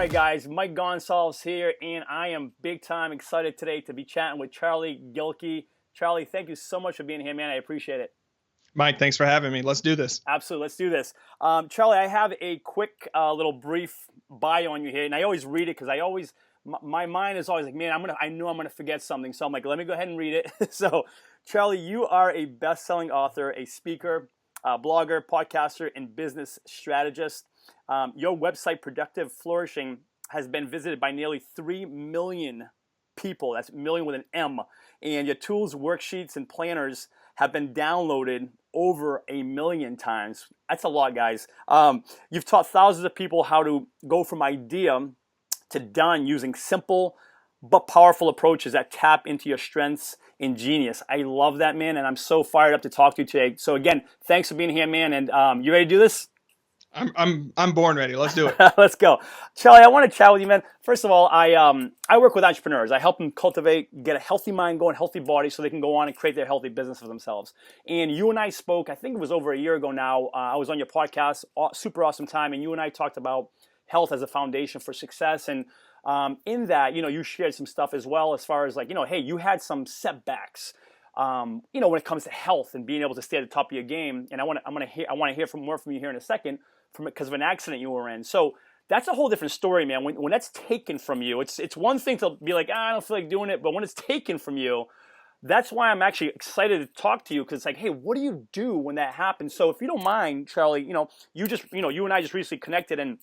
right, guys, Mike Gonsalves here, and I am big time excited today to be chatting with Charlie Gilkey. Charlie, thank you so much for being here, man. I appreciate it. Mike, thanks for having me. Let's do this. Absolutely, let's do this. Charlie, I have a quick little brief bio on you here, and I always read it because my mind is always like, man, I know I'm gonna forget something, so I'm like, let me go ahead and read it. So, Charlie, you are a best-selling author, a speaker, blogger, podcaster, and business strategist. Your website, Productive Flourishing, has been visited by nearly 3 million people. That's million with an M. And your tools, worksheets, and planners have been downloaded over 1 million times. That's a lot, guys. You've taught thousands of people how to go from idea to done using simple but powerful approaches that tap into your strengths and genius. I love that, man, and I'm so fired up to talk to you today. So again, thanks for being here, man. And you ready to do this? I'm born ready. Let's do it. Let's go. Charlie, I want to chat with you, man. First of all, I work with entrepreneurs. I help them cultivate, get a healthy mind going, healthy body so they can go on and create their healthy business for themselves. And you and I spoke, I think it was over a year ago now. I was on your podcast, super awesome time, and you and I talked about health as a foundation for success. And in that, you shared some stuff as well as far as like, hey, you had some setbacks, when it comes to health and being able to stay at the top of your game. And I want to hear more from you here in a second, because of an accident you were in. So that's a whole different story, man. When that's taken from you, it's one thing to be like, I don't feel like doing it, but when it's taken from you, that's why I'm actually excited to talk to you, because it's like, hey, what do you do when that happens? So if you don't mind, Charlie, you and I just recently connected, and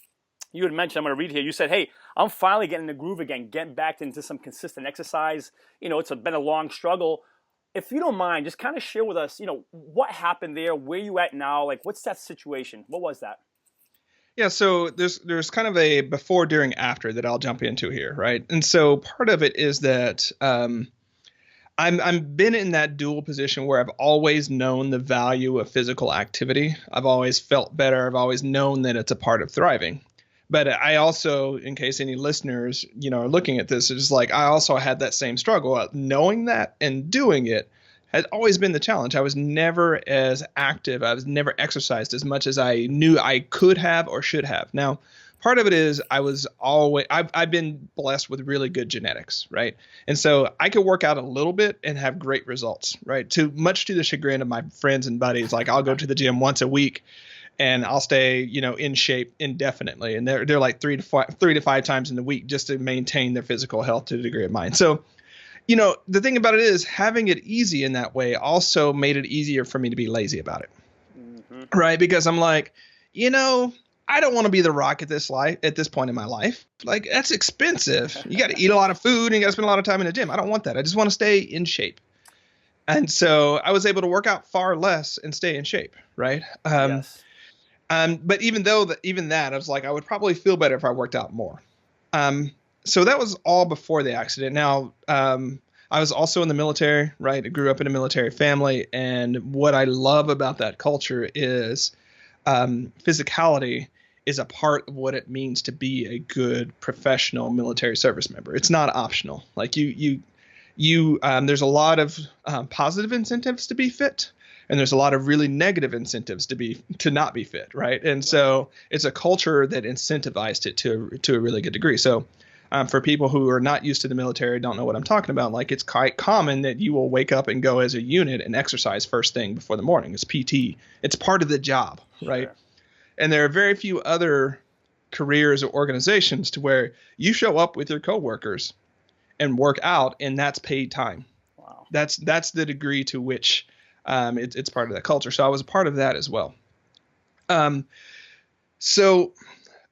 you had mentioned, I'm going to read here, you said, hey, I'm finally getting in the groove again, getting back into some consistent exercise. It's been a long struggle. If you don't mind, just kind of share with us, what happened there, where you at now, like what's that situation? What was that? Yeah, so there's kind of a before, during, after that I'll jump into here, right? And so part of it is that I'm been in that dual position where I've always known the value of physical activity. I've always felt better. I've always known that it's a part of thriving. But I also, in case any listeners, are looking at this, it's like I also had that same struggle. Knowing that and doing it has always been the challenge. I was never as active. I was never exercised as much as I knew I could have or should have. Now, part of it is I've been blessed with really good genetics, right? And so I could work out a little bit and have great results, right? Much to the chagrin of my friends and buddies. Like I'll go to the gym once a week and I'll stay, in shape indefinitely. And they're like 3 to 5 times in the week just to maintain their physical health to the degree of mine. So, the thing about it is having it easy in that way also made it easier for me to be lazy about it. Mm-hmm. Right? Because I'm like, I don't want to be the Rock at this point in my life. Like that's expensive. You got to eat a lot of food and you got to spend a lot of time in the gym. I don't want that. I just want to stay in shape. And so I was able to work out far less and stay in shape. Right. Yes. But even that, I was like, I would probably feel better if I worked out more. So that was all before the accident. Now, I was also in the military, right? I grew up in a military family. And what I love about that culture is physicality is a part of what it means to be a good professional military service member. It's not optional. Like there's a lot of positive incentives to be fit. And there's a lot of really negative incentives to not be fit, right? And so it's a culture that incentivized it to a really good degree. So for people who are not used to the military, don't know what I'm talking about, like it's quite common that you will wake up and go as a unit and exercise first thing before the morning. It's PT. It's part of the job, right? Sure. And there are very few other careers or organizations to where you show up with your coworkers and work out, and that's paid time. Wow. That's the degree to which it's part of that culture. So I was a part of that as well. So,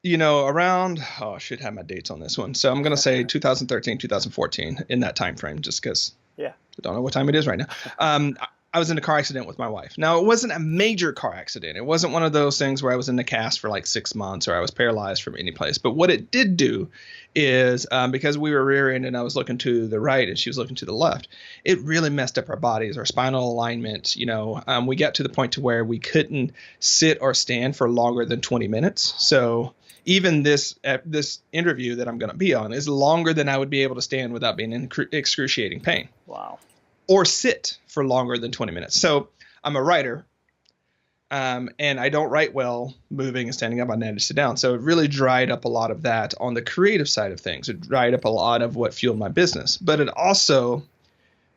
around, I should have my dates on this one. So I'm going to say 2013, 2014 in that time frame, just because I don't know what time it is right now. I was in a car accident with my wife. Now, it wasn't a major car accident. It wasn't one of those things where I was in the cast for like 6 months or I was paralyzed from any place. But what it did do is because we were rear-ended and I was looking to the right and she was looking to the left, it really messed up our bodies, our spinal alignment. We got to the point to where we couldn't sit or stand for longer than 20 minutes. So even this interview that I'm going to be on is longer than I would be able to stand without being in excruciating pain. Wow. Or sit for longer than 20 minutes. So I'm a writer. And I don't write well moving and standing up. I need to sit down. So it really dried up a lot of that on the creative side of things. It dried up a lot of what fueled my business. But it also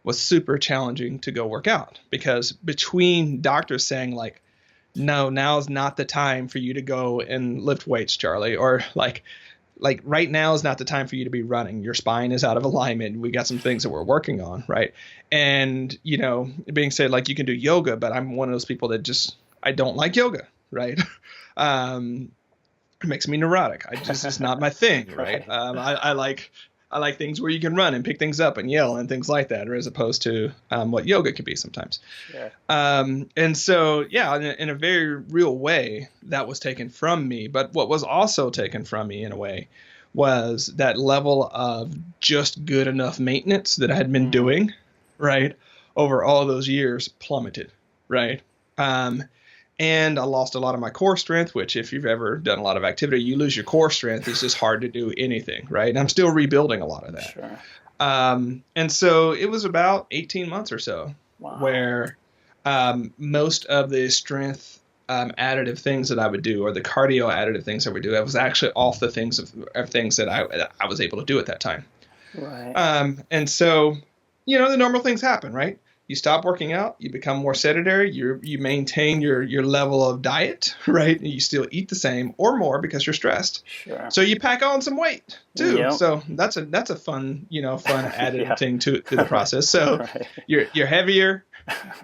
was super challenging to go work out, because between doctors saying like, no, now's not the time for you to go and lift weights, Charlie, or like right now is not the time for you to be running. Your spine is out of alignment. We got some things that we're working on, right? And, being said, like, you can do yoga, but I'm one of those people that I don't like yoga, right? It makes me neurotic. It's not my thing, right? I like things where you can run and pick things up and yell and things like that, or as opposed to what yoga can be sometimes. Sure. And so, yeah, in a very real way, that was taken from me. But what was also taken from me in a way was that level of just good enough maintenance that I had been doing, right, over all those years plummeted, right? And I lost a lot of my core strength, which if you've ever done a lot of activity, you lose your core strength. It's just hard to do anything, right? And I'm still rebuilding a lot of that. Sure. And so it was about 18 months or so where most of the strength additive things that I would do, or the cardio additive things I would do, I was actually off the things that I was able to do at that time. Right. And so, the normal things happen, right? You stop working out, you become more sedentary, you maintain your level of diet, right? You still eat the same or more because you're stressed. Sure. So you pack on some weight too. Yep. So that's a fun added thing to the process. So you're heavier,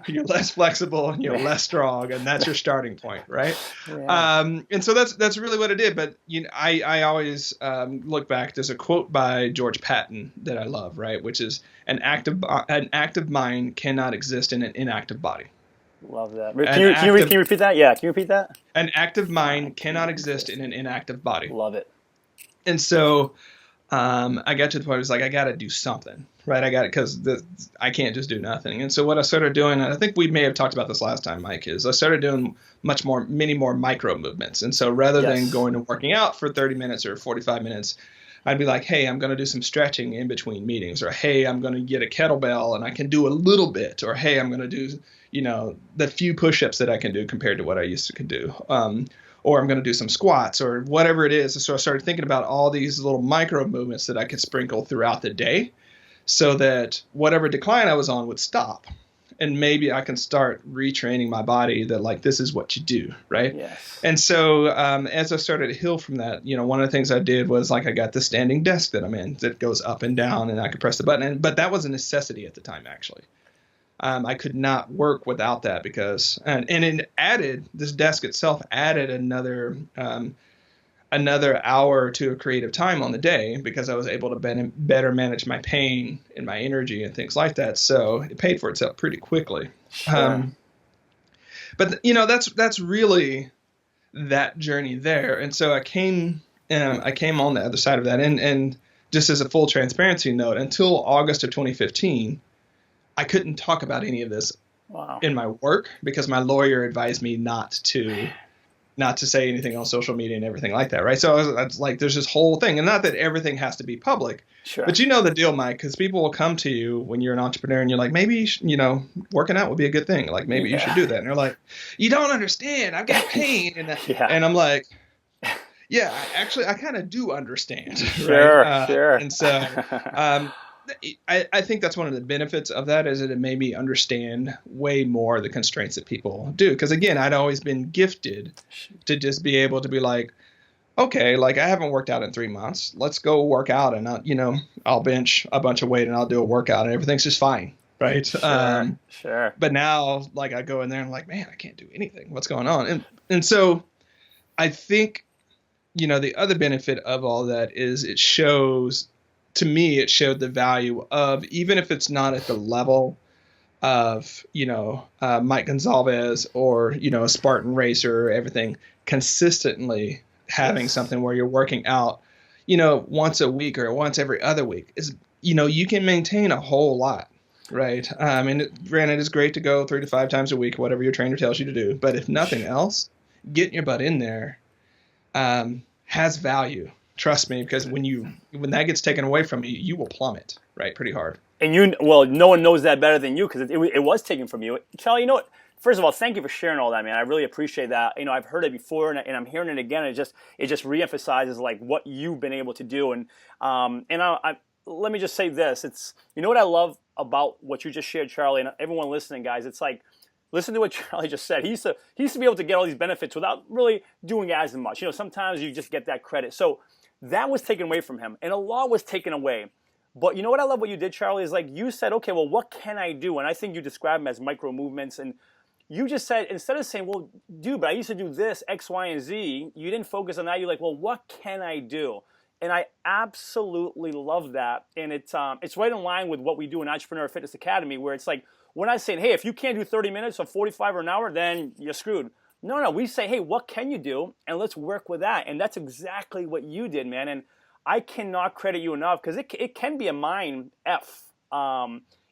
you're less flexible, and you're less strong, and that's your starting point, right? Yeah. And so that's really what it did. But I always look back. There's a quote by George Patton that I love, right? Which is an active mind cannot exist in an inactive body. Love that. Can you repeat that? Yeah. Can you repeat that? An active mind cannot exist in an inactive body. Love it. And so I got to the point where it's like, I got to do something, right? Because I can't just do nothing. And so what I started doing, and I think we may have talked about this last time, Mike, is I started doing many more micro movements. And so rather than going and working out for 30 minutes or 45 minutes, I'd be like, hey, I'm going to do some stretching in between meetings, or hey, I'm going to get a kettlebell and I can do a little bit, or hey, I'm going to do, the few push-ups that I can do compared to what I used to do. Or I'm going to do some squats or whatever it is. And so I started thinking about all these little micro movements that I could sprinkle throughout the day so that whatever decline I was on would stop. And maybe I can start retraining my body that, like, this is what you do, right? Yes. And so as I started to heal from that, one of the things I did was, like, I got the standing desk that I'm in that goes up and down, and I could press the button. But that was a necessity at the time, actually. I could not work without that because, and it added, this desk itself added another hour or two of creative time on the day because I was able to better manage my pain and my energy and things like that. So it paid for itself pretty quickly. Sure. But that's really that journey there. And so I came on the other side of that. And just as a full transparency note, until August of 2015, I couldn't talk about any of this in my work because my lawyer advised me not to say anything on social media and everything like that, right? So I was like, there's this whole thing, and not that everything has to be public, but you know the deal, Mike, because people will come to you when you're an entrepreneur and you're like, maybe, working out would be a good thing. Like, maybe you should do that. And they're like, you don't understand. I've got pain. And I'm like, yeah, I kind of do understand. Sure, right? sure. And so, I think that's one of the benefits of that is that it made me understand way more the constraints that people do. Because again, I'd always been gifted to just be able to be like, okay, like I haven't worked out in 3 months. Let's go work out, and I'll bench a bunch of weight and I'll do a workout and everything's just fine, right? Sure. But now, like I go in there and I'm like, man, I can't do anything. What's going on? And so I think, the other benefit of all that is it showed the value of, even if it's not at the level of, Mike Gonzalez or, a Spartan racer or everything, consistently having something where you're working out, once a week or once every other week is, you can maintain a whole lot, right? And granted, it's great to go 3 to 5 times a week, whatever your trainer tells you to do. But if nothing else, getting your butt in there has value. Trust me, because when that gets taken away from you, you will plummet, right? Pretty hard. And no one knows that better than you because it was taken from you. Charlie, first of all, thank you for sharing all that, man. I really appreciate that. I've heard it before, and I'm hearing it again. And it just reemphasizes like what you've been able to do. And let me just say this: what I love about what you just shared, Charlie, and everyone listening, guys. It's like, listen to what Charlie just said. He used to be able to get all these benefits without really doing as much. Sometimes you just get that credit. So that was taken away from him, and a lot was taken away. But you know what I love what you did, Charlie, is like you said, okay, well, what can I do? And I think you described them as micro movements. And you just said, instead of saying, well, dude, but I used to do this, X, Y, and Z, you didn't focus on that. You're like, well, what can I do? And I absolutely love that. And it's right in line with what we do in Entrepreneur Fitness Academy, where it's like, we're not saying, hey, if you can't do 30 minutes or 45 or an hour, then you're screwed. No, we say, hey, what can you do? And let's work with that. And that's exactly what you did, man. And I cannot credit you enough, because it can be a mind F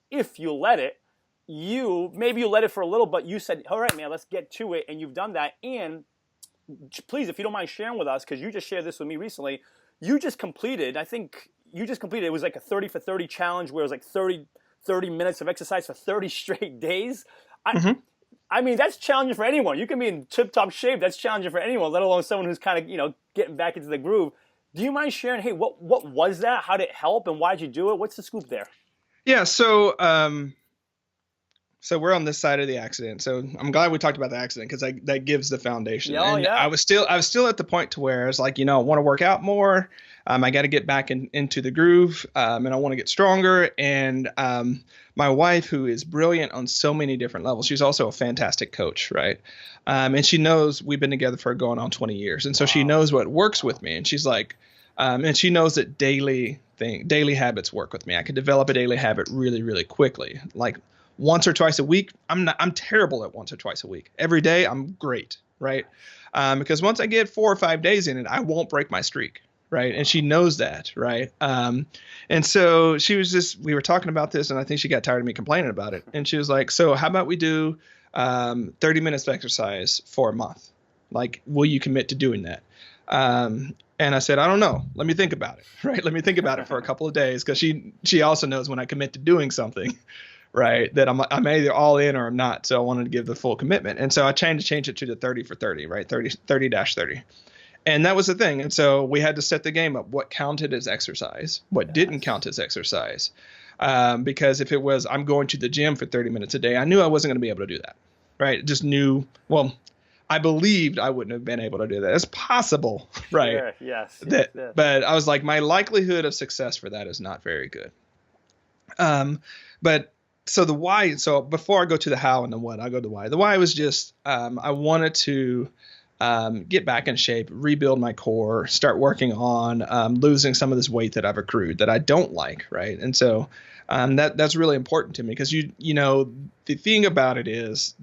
if you let it. Maybe you let it for a little, but you said, all right, man, let's get to it. And you've done that. And please, if you don't mind sharing with us, because you just shared this with me recently, it was like a 30 for 30 challenge where it was like 30 minutes of exercise for 30 straight days. I mean, that's challenging for anyone. You can be in tip-top shape. That's challenging for anyone, let alone someone who's kind of, getting back into the groove. Do you mind sharing, hey, what was that? How did it help, and why did you do it? What's the scoop there? Yeah, so we're on this side of the accident. So I'm glad we talked about the accident, because that gives the foundation. Yeah. I was still at the point to where it's like, I want to work out more. I got to get back into the groove, and I want to get stronger. And my wife, who is brilliant on so many different levels, she's also a fantastic coach, right? And she knows we've been together for going on 20 years. And so she knows what works with me. And she's like, and she knows that daily habits work with me. I could develop a daily habit really, really quickly. Like once or twice a week, I'm terrible at once or twice a week. Every day, I'm great, right? Because once I get 4 or 5 days in it, I won't break my streak. Right. And she knows that. Right. And so we were talking about this, and I think she got tired of me complaining about it. And she was like, so how about we do 30 minutes of exercise for a month? Like, will you commit to doing that? And I said, I don't know. Let me think about it. Right. Let me think about it for a couple of days, because she also knows when I commit to doing something, right, that I'm either all in or I'm not. So I wanted to give the full commitment. And so I changed it to the 30 for 30, right? 30-30. And that was the thing. And so we had to set the game up. What counted as exercise? What didn't count as exercise? Because if it was, I'm going to the gym for 30 minutes a day, I knew I wasn't going to be able to do that. Right. Just knew, I believed I wouldn't have been able to do that. It's possible. Right. Sure. Yes. But I was like, my likelihood of success for that is not very good. But so the why, so before I go to the how and the what, I'll go to the why. The why was just, I wanted to get back in shape, rebuild my core, start working on losing some of this weight that I've accrued that I don't like, right? And so that's really important to me, because the thing about it is,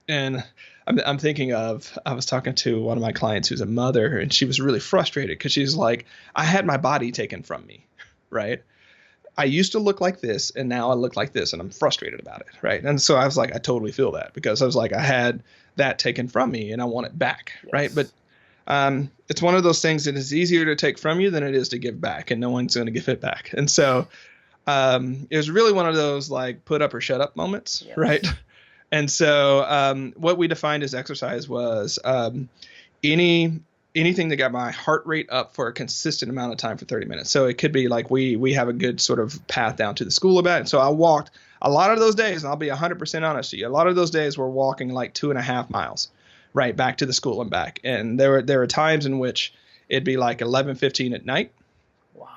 and I'm thinking of, I was talking to one of my clients who's a mother, and she was really frustrated because she's like, I had my body taken from me, right? I used to look like this, and now I look like this, and I'm frustrated about it, right? And so I was like, I totally feel that, because I was like, I had that taken from me, and I want it back, right? But it's one of those things that is easier to take from you than it is to give back, and no one's going to give it back. And so it was really one of those like put up or shut up moments, right? And so what we defined as exercise was anything that got my heart rate up for a consistent amount of time for 30 minutes. So it could be like we have a good sort of path down to the school about it. And so I walked a lot of those days, and I'll be 100% honest with you. A lot of those days we're walking like 2.5 miles, right, back to the school and back. And there were times in which it'd be like 11:15 at night. Wow.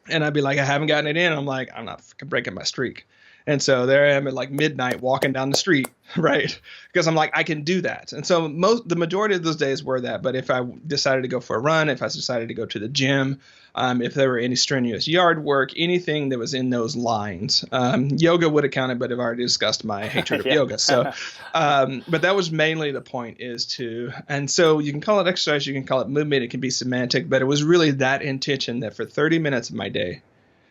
And I'd be like, I haven't gotten it in. I'm like, I'm not freaking breaking my streak. And so there I am at like midnight walking down the street, right? Because I'm like, I can do that. And so the majority of those days were that. But if I decided to go for a run, if I decided to go to the gym, if there were any strenuous yard work, anything that was in those lines, yoga would have counted, but I've already discussed my hatred of yoga. So, but that was mainly the point and so you can call it exercise, you can call it movement, it can be semantic, but it was really that intention that for 30 minutes of my day,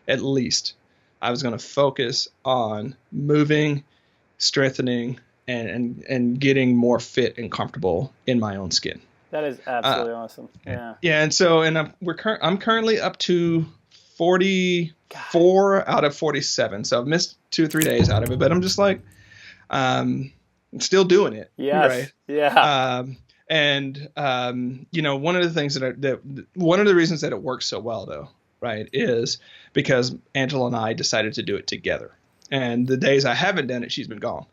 at least, I was going to focus on moving, strengthening, and getting more fit and comfortable in my own skin. That is absolutely awesome. Yeah. Yeah, and so I'm currently up to 44 out of 47. So I've missed 2 or 3 days out of it, but I'm just like, still doing it, Yes. right? Yeah. One of the things one of the reasons that it works so well, though, right, is because Angela and I decided to do it together. And the days I haven't done it, she's been gone,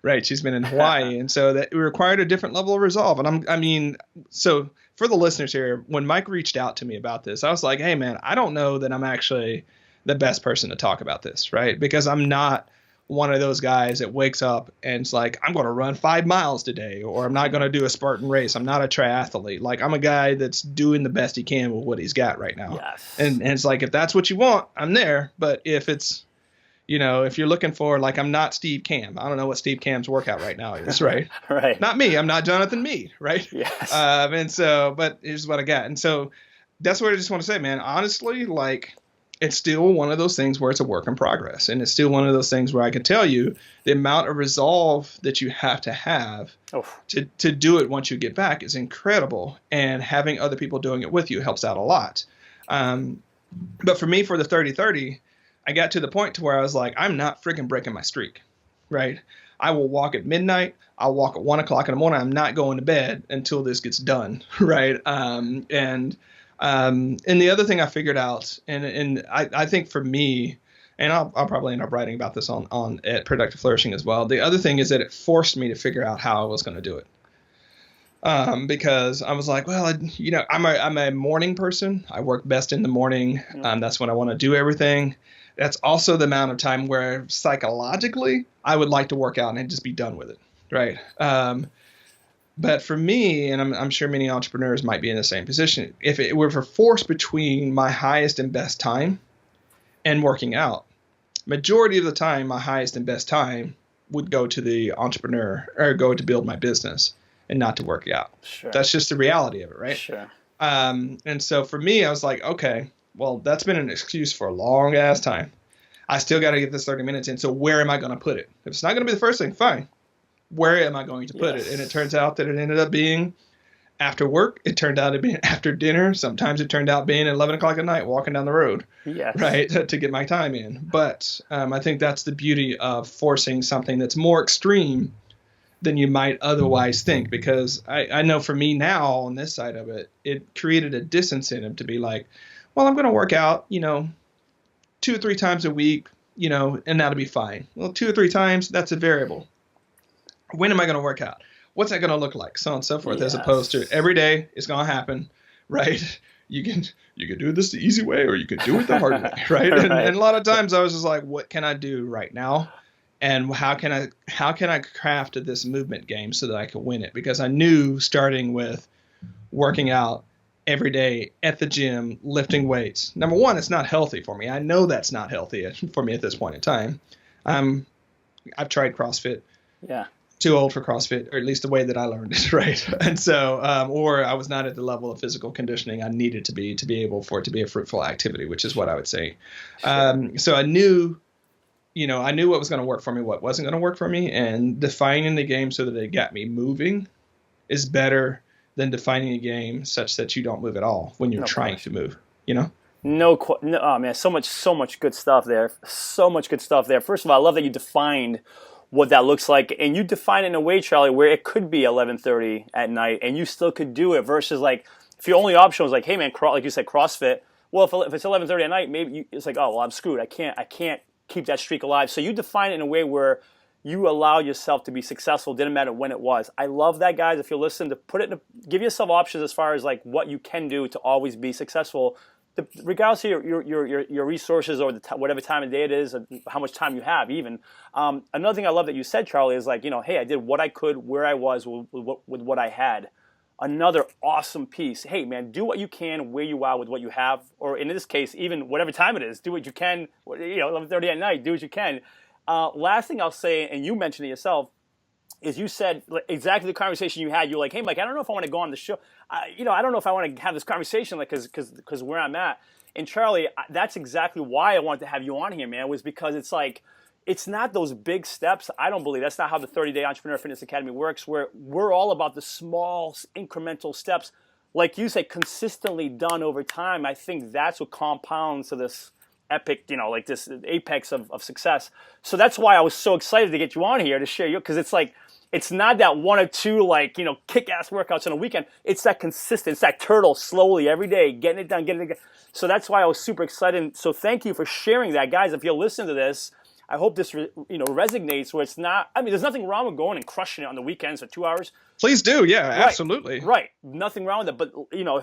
right? She's been in Hawaii, and so that required a different level of resolve. And so for the listeners here, when Mike reached out to me about this, I was like, hey, man, I don't know that I'm actually the best person to talk about this, right? Because I'm not one of those guys that wakes up and it's like, I'm going to run 5 miles today, or I'm not going to do a Spartan race. I'm not a triathlete. Like, I'm a guy that's doing the best he can with what he's got right now. Yes. And it's like, if that's what you want, I'm there. But if it's, if you're looking for, like, I'm not Steve Cam. I don't know what Steve Cam's workout right now is, right? Right. Not me. I'm not Jonathan Meade, right? Yes. But here's what I got. And so that's what I just want to say, man. Honestly, like, it's still one of those things where it's a work in progress. And it's still one of those things where I can tell you the amount of resolve that you have to do it once you get back is incredible. And having other people doing it with you helps out a lot. But for me, for the 30-30, I got to the point to where I was like, I'm not freaking breaking my streak, right? I will walk at midnight. I'll walk at 1 o'clock in the morning. I'm not going to bed until this gets done, right? And the other thing I figured out, and I think for me, and I'll probably end up writing about this on at Productive Flourishing as well. The other thing is that it forced me to figure out how I was going to do it. Because I was like, well, I'm a morning person. I work best in the morning. That's when I want to do everything. That's also the amount of time where psychologically I would like to work out and just be done with it, right? But for me, and I'm sure many entrepreneurs might be in the same position, if it were forced between my highest and best time and working out, majority of the time, my highest and best time would go to the entrepreneur or go to build my business and not to work out. Sure. That's just the reality of it, right? Sure. And so for me, I was like, okay, well, that's been an excuse for a long ass time. I still got to get this 30 minutes in. So where am I going to put it? If it's not going to be the first thing, fine. Where am I going to put it? And it turns out that it ended up being after work. It turned out to be after dinner. Sometimes it turned out being at 11 o'clock at night walking down the road, right, to get my time in. But I think that's the beauty of forcing something that's more extreme than you might otherwise think. Because I know for me now on this side of it, it created a disincentive to be like, well, I'm going to work out, 2 or 3 times a week, and that'll be fine. Well, 2 or 3 times, that's a variable. When am I going to work out? What's that going to look like? So on and so forth, as opposed to every day it's going to happen, right? You can do this the easy way or you can do it the hard way, right? And a lot of times I was just like, what can I do right now? And how can I craft this movement game so that I can win it? Because I knew starting with working out every day at the gym, lifting weights. Number one, it's not healthy for me. I know that's not healthy for me at this point in time. I've tried CrossFit. Yeah. Too old for CrossFit, or at least the way that I learned it, right? And so, or I was not at the level of physical conditioning I needed to be able for it to be a fruitful activity, which is what I would say. Sure. So I knew what was going to work for me, what wasn't going to work for me, and defining the game so that it got me moving is better than defining a game such that you don't move at all when you're trying to move, No, oh man, so much good stuff there. So much good stuff there. First of all, I love that you defined what that looks like, and you define it in a way, Charlie, where it could be 11:30 at night, and you still could do it. Versus like, if your only option was like, hey man, like you said, CrossFit. Well, if it's 11:30 at night, maybe it's like, oh well, I'm screwed. I can't keep that streak alive. So you define it in a way where you allow yourself to be successful. Didn't matter when it was. I love that, guys. If you listen, to give yourself options as far as like what you can do to always be successful. Regardless of your resources or whatever time of day it is, and how much time you have, even. Another thing I love that you said, Charlie, is like, hey, I did what I could where I was with what I had. Another awesome piece. Hey, man, do what you can where you are with what you have, or in this case, even whatever time it is, do what you can. 11:30 at night, do what you can. Last thing I'll say, and you mentioned it yourself, is you said exactly the conversation you had. You're like, hey, Mike, I don't know if I want to go on the show. I don't know if I want to have this conversation, like, because where I'm at. And Charlie, that's exactly why I wanted to have you on here, man, was because it's like, it's not those big steps. I don't believe that's not how the 30-Day Entrepreneur Fitness Academy works, where we're all about the small incremental steps. Like you say, consistently done over time. I think that's what compounds to this epic, like this apex of success. So that's why I was so excited to get you on here to share because it's like, It's not that one or two like kick-ass workouts on a weekend. It's that consistent. It's that turtle slowly every day, getting it done, getting it done. So that's why I was super excited. So thank you for sharing that, guys. If you're listening to this, I hope this resonates. Where it's not. I mean, there's nothing wrong with going and crushing it on the weekends for 2 hours. Please do. Yeah, Right, absolutely. right. Nothing wrong with it. But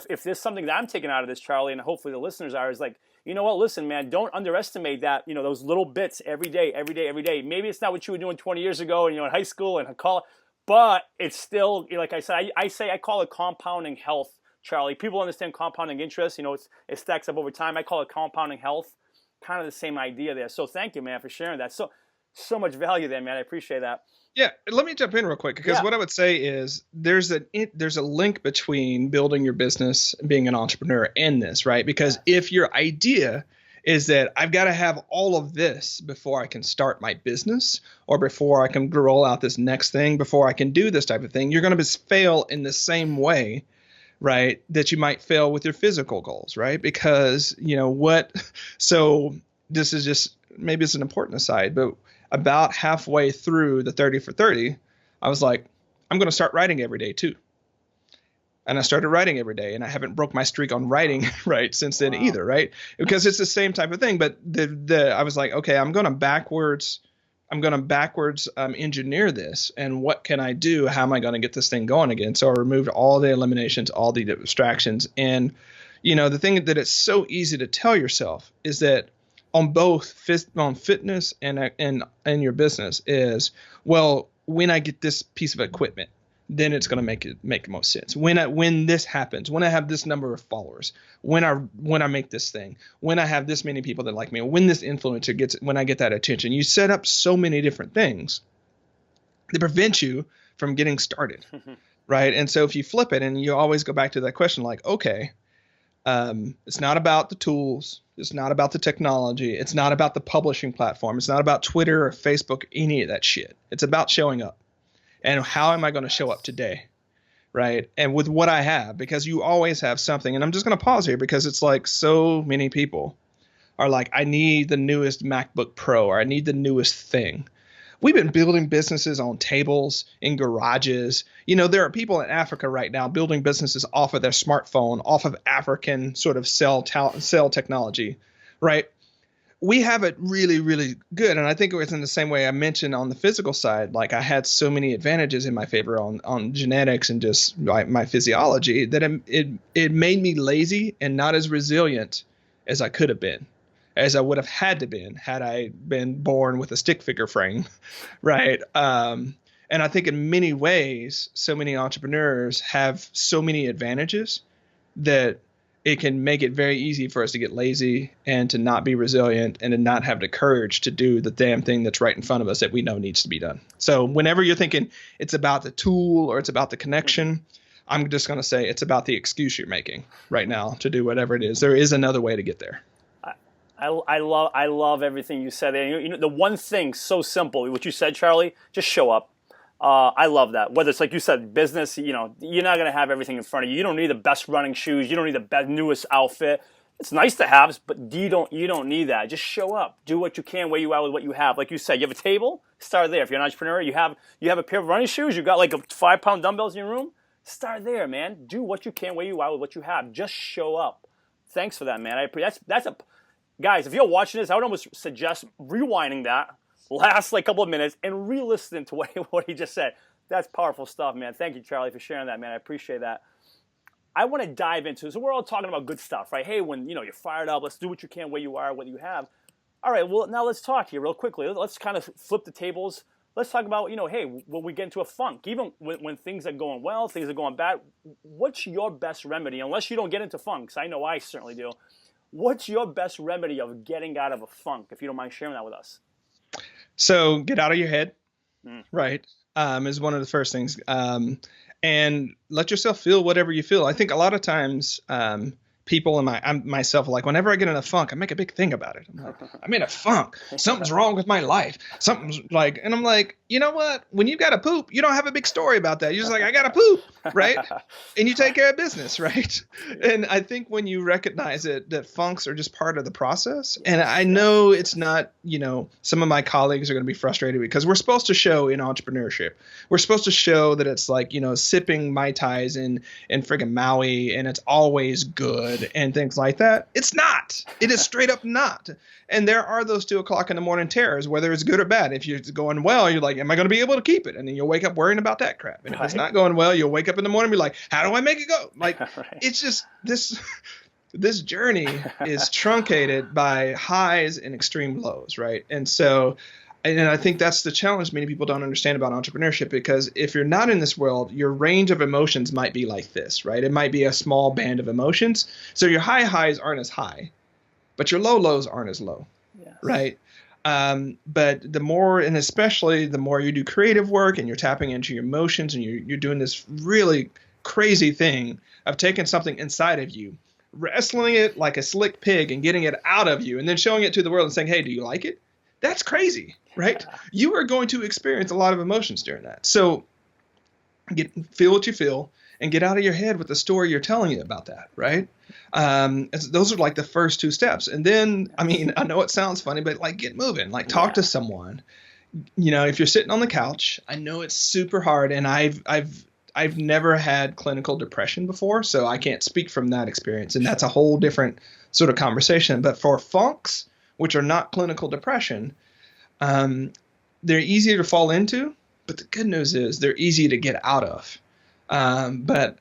if there's something that I'm taking out of this, Charlie, and hopefully the listeners are, is like, you know what? Listen, man, don't underestimate that. Those little bits every day, every day, every day. Maybe it's not what you were doing 20 years ago, in high school and college, but it's still, like I said, I call it compounding health, Charlie. People understand compounding interest. It stacks up over time. I call it compounding health. Kind of the same idea there. So thank you, man, for sharing that. So much value there, man. I appreciate that. Yeah, let me jump in real quick because what I would say is there's a link between building your business and being an entrepreneur and this, right? Because if your idea is that I've got to have all of this before I can start my business or before I can roll out this next thing, before I can do this type of thing, you're going to fail in the same way, right, that you might fail with your physical goals, right? Because so this is just, maybe it's an important aside, but about halfway through the 30 for 30, I was like, I'm going to start writing every day too. And I started writing every day, and I haven't broke my streak on writing right since then either, right? Because it's the same type of thing. But I was like, okay, I'm going to backwards engineer this, and what can I do? How am I going to get this thing going again? So I removed all the eliminations, all the distractions, and the thing that it's so easy to tell yourself is that on both on fitness and your business is, well, when I get this piece of equipment, then it's going to make the most sense. When this happens, when I have this number of followers, when I make this thing, when I have this many people that like me, when this influencer when I get that attention, you set up so many different things that prevent you from getting started, right? And so if you flip it and you always go back to that question, like, okay, it's not about the tools. It's not about the technology. It's not about the publishing platform. It's not about Twitter or Facebook, any of that shit. It's about showing up. And how am I going to show up today? Right. And with what I have, because you always have something. And I'm just going to pause here because it's like so many people are like, I need the newest MacBook Pro, or I need the newest thing. We've been building businesses on tables, in garages. There are people in Africa right now building businesses off of their smartphone, off of African sort of cell technology, right? We have it really, really good. And I think it was in the same way I mentioned on the physical side. Like I had so many advantages in my favor on genetics and just my physiology that it made me lazy and not as resilient as I could have been, as I would have had to been had I been born with a stick figure frame, right? And I think in many ways, so many entrepreneurs have so many advantages that it can make it very easy for us to get lazy and to not be resilient and to not have the courage to do the damn thing that's right in front of us that we know needs to be done. So whenever you're thinking it's about the tool or it's about the connection, I'm just going to say it's about the excuse you're making right now to do whatever it is. There is another way to get there. I love everything you said there. The one thing so simple, what you said, Charlie, just show up. I love that. Whether it's like you said, business, you're not going to have everything in front of you. You don't need the best running shoes. You don't need the best, newest outfit. It's nice to have, but you don't need that. Just show up. Do what you can where you are with what you have. Like you said, you have a table, start there. If you're an entrepreneur, you have a pair of running shoes, you got like 5-pound dumbbells in your room, start there, man. Do what you can where you are with what you have. Just show up. Thanks for that, man. Guys, if you're watching this, I would almost suggest rewinding that last couple of minutes and re-listening to what he just said. That's powerful stuff, man. Thank you, Charlie, for sharing that, man. I appreciate that. I want to dive into, so we're all talking about good stuff, right? Hey, when you're fired up, let's do what you can where you are, what you have. All right, well, now let's talk here real quickly. Let's kind of flip the tables. Let's talk about, hey, when we get into a funk, even when things are going well, things are going bad, what's your best remedy? Unless you don't get into funks, I know I certainly do. What's your best remedy of getting out of a funk, if you don't mind sharing that with us? So get out of your head, right, is one of the first things. And let yourself feel whatever you feel. I think a lot of times people and myself, like whenever I get in a funk, I make a big thing about it. I'm like, I'm in a funk. Something's wrong with my life. Something's like, and I'm like, you know what? When you got to poop, you don't have a big story about that. You're just like, I got to poop, right? And you take care of business, right? And I think when you recognize it, that funks are just part of the process. And I know it's not, some of my colleagues are going to be frustrated because we're supposed to show in entrepreneurship, we're supposed to show that it's like, sipping Mai Tais in friggin' Maui and it's always good and things like that. It's not. It is straight up not. And there are those 2:00 in the morning terrors, whether it's good or bad. If it's going well, you're like, am I going to be able to keep it? And then you'll wake up worrying about that crap. And if it's not going well, you'll wake up in the morning and be like, how do I make it go? Like, It's just this journey is truncated by highs and extreme lows, right? And so, and I think that's the challenge many people don't understand about entrepreneurship, because if you're not in this world, your range of emotions might be like this, right? It might be a small band of emotions. So your high highs aren't as high, but your low lows aren't as low, right? But the more, and especially the more you do creative work and you're tapping into your emotions and you're doing this really crazy thing of taking something inside of you, wrestling it like a slick pig and getting it out of you and then showing it to the world and saying, hey, do you like it? That's crazy, right? You are going to experience a lot of emotions during that. So feel what you feel and get out of your head with the story you're telling you about that, right? Those are like the first two steps. And then, I mean, I know it sounds funny, but like get moving, like talk to someone. If you're sitting on the couch, I know it's super hard, and I've never had clinical depression before, so I can't speak from that experience, and that's a whole different sort of conversation. But for funks, which are not clinical depression, they're easier to fall into, but the good news is they're easy to get out of. But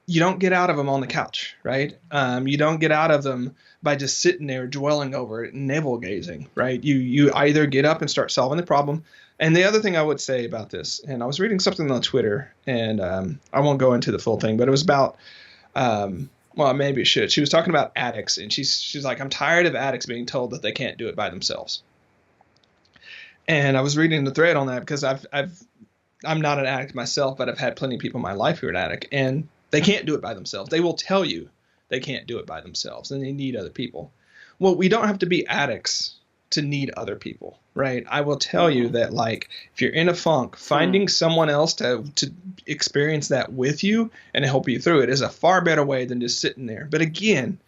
you don't get out of them on the couch, right? You don't get out of them by just sitting there dwelling over it and navel gazing, right? You either get up and start solving the problem. And the other thing I would say about this, and I was reading something on Twitter, and I won't go into the full thing, but it was about well, maybe it should. She was talking about addicts, and she's like, I'm tired of addicts being told that they can't do it by themselves. And I was reading the thread on that because I'm not an addict myself, but I've had plenty of people in my life who are an addict, and they can't do it by themselves. They will tell you they can't do it by themselves, and they need other people. Well, we don't have to be addicts to need other people, right? I will tell you that, like, if you're in a funk, finding someone else to experience that with you and help you through it is a far better way than just sitting there. But again,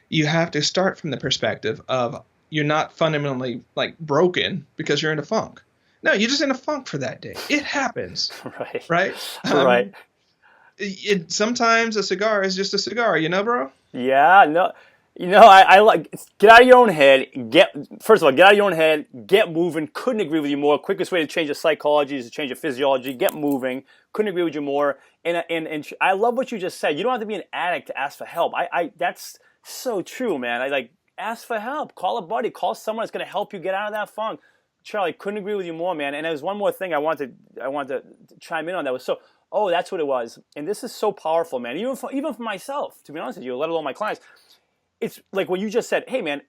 you have to start from the perspective of you're not fundamentally like broken because you're in a funk. No, you're just in a funk for that day. It happens, right? Right. Sometimes a cigar is just a cigar, bro? Yeah, no. I like, get out of your own head. First of all, get out of your own head. Get moving. Couldn't agree with you more. Quickest way to change your psychology is to change your physiology. Get moving. Couldn't agree with you more. And I love what you just said. You don't have to be an addict to ask for help. That's so true, man. I like, ask for help. Call a buddy. Call someone that's going to help you get out of that funk. Charlie, couldn't agree with you more, man. And there's one more thing I wanted to chime in on that was that's what it was. And this is so powerful, man. Even for myself, to be honest with you, let alone my clients. It's like what you just said. Hey, man,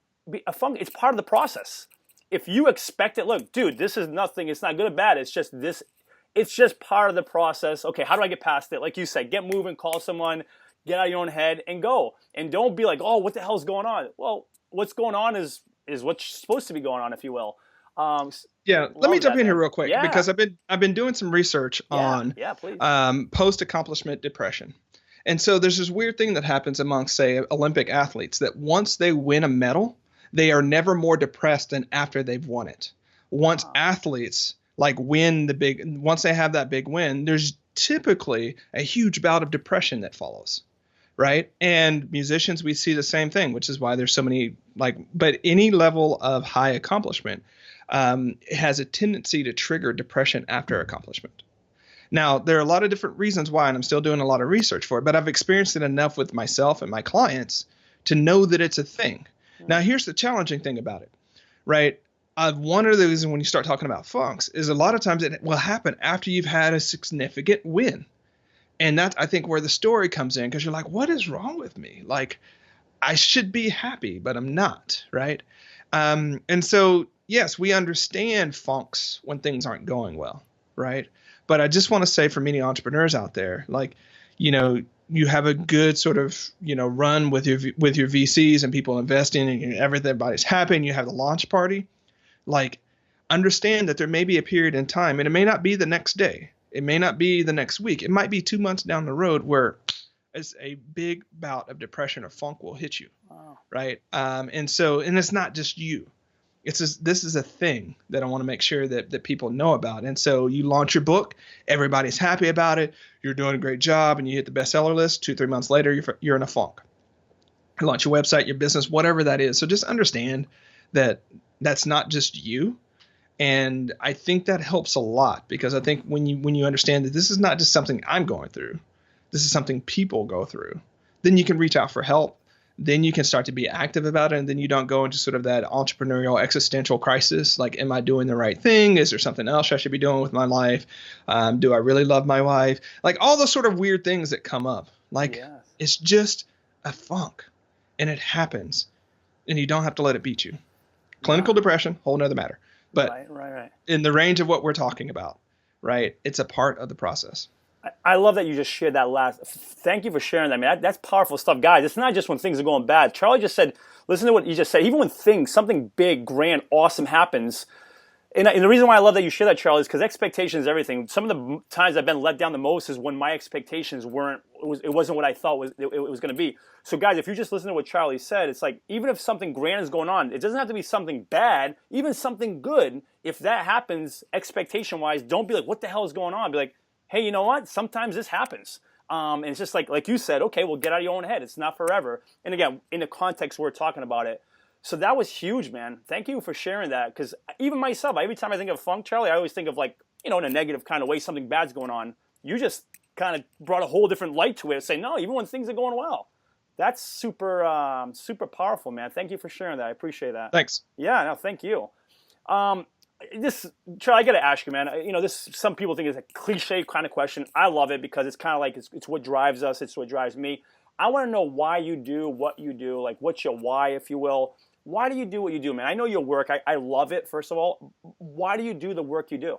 a funk, it's part of the process. If you expect it, look, dude, this is nothing. It's not good or bad. It's just this. It's just part of the process. Okay, how do I get past it? Like you said, get moving, call someone, get out of your own head, and go. And don't be like, oh, what the hell's going on? Well, what's going on is what's supposed to be going on, if you will. Let me jump in here real quick because I've been doing some research on please. Post-accomplishment depression. And so there's this weird thing that happens amongst, say, Olympic athletes, that once they win a medal, they are never more depressed than after they've won it. Once athletes once they have that big win, there's typically a huge bout of depression that follows, right? And musicians, we see the same thing, which is why there's so many, but any level of high accomplishment has a tendency to trigger depression after accomplishment. Now, there are a lot of different reasons why, and I'm still doing a lot of research for it, but I've experienced it enough with myself and my clients to know that it's a thing. Now, here's the challenging thing about it, right? One of the reasons when you start talking about funks is a lot of times it will happen after you've had a significant win. And that's, I think, where the story comes in, because you're like, what is wrong with me? Like, I should be happy, but I'm not, right? And so, yes, we understand funks when things aren't going well, right? But I just want to say for many entrepreneurs out there, you have a good sort of, run with your VCs and people investing and everybody's happy and you have the launch party, like understand that there may be a period in time, and it may not be the next day. It may not be the next week. It might be 2 months down the road where a big bout of depression or funk will hit you. Wow. Right. And it's not just you. This is a thing that I want to make sure that people know about. And so you launch your book, everybody's happy about it. You're doing a great job and you hit the bestseller list. 2-3 months later, you're in a funk. You launch your website, your business, whatever that is. So just understand that that's not just you. And I think that helps a lot, because I think when you understand that this is not just something I'm going through, this is something people go through, then you can reach out for help. Then you can start to be active about it. And then you don't go into sort of that entrepreneurial existential crisis. Like, am I doing the right thing? Is there something else I should be doing with my life? Do I really love my wife? Like all those sort of weird things that come up. Like, Yes. It's just a funk and it happens and you don't have to let it beat you. Clinical depression, whole nother matter. But Right. in the range of what we're talking about, right? It's a part of the process. I love that you just shared that last. Thank you for sharing that. I mean, that's powerful stuff, guys. It's not just when things are going bad. Charlie just said, listen to what you just said. Even when something big, grand, awesome happens. And the reason why I love that you share that, Charlie, is because expectations is everything. Some of the times I've been let down the most is when my expectations it wasn't what I thought it was going to be. So guys, if you just listen to what Charlie said, it's like, even if something grand is going on, it doesn't have to be something bad, even something good. If that happens, expectation-wise, don't be like, what the hell is going on? Be like, hey, you know what? Sometimes this happens. And it's just like you said, okay, well, get out of your own head. It's not forever. And again, in the context we're talking about it. So that was huge, man. Thank you for sharing that. Because even myself, every time I think of funk, Charlie, I always think of like, in a negative kind of way, something bad's going on. You just kind of brought a whole different light to it. Say, no, even when things are going well. That's super, super powerful, man. Thank you for sharing that. I appreciate that. Thanks. Yeah, no, thank you. Charlie, I got to ask you, man. Some people think it's a cliche kind of question. I love it because it's kind of like it's what drives us. It's what drives me. I want to know why you do what you do. Like, what's your why, if you will? Why do you do what you do, man? I know your work. I love it. First of all, why do you do the work you do?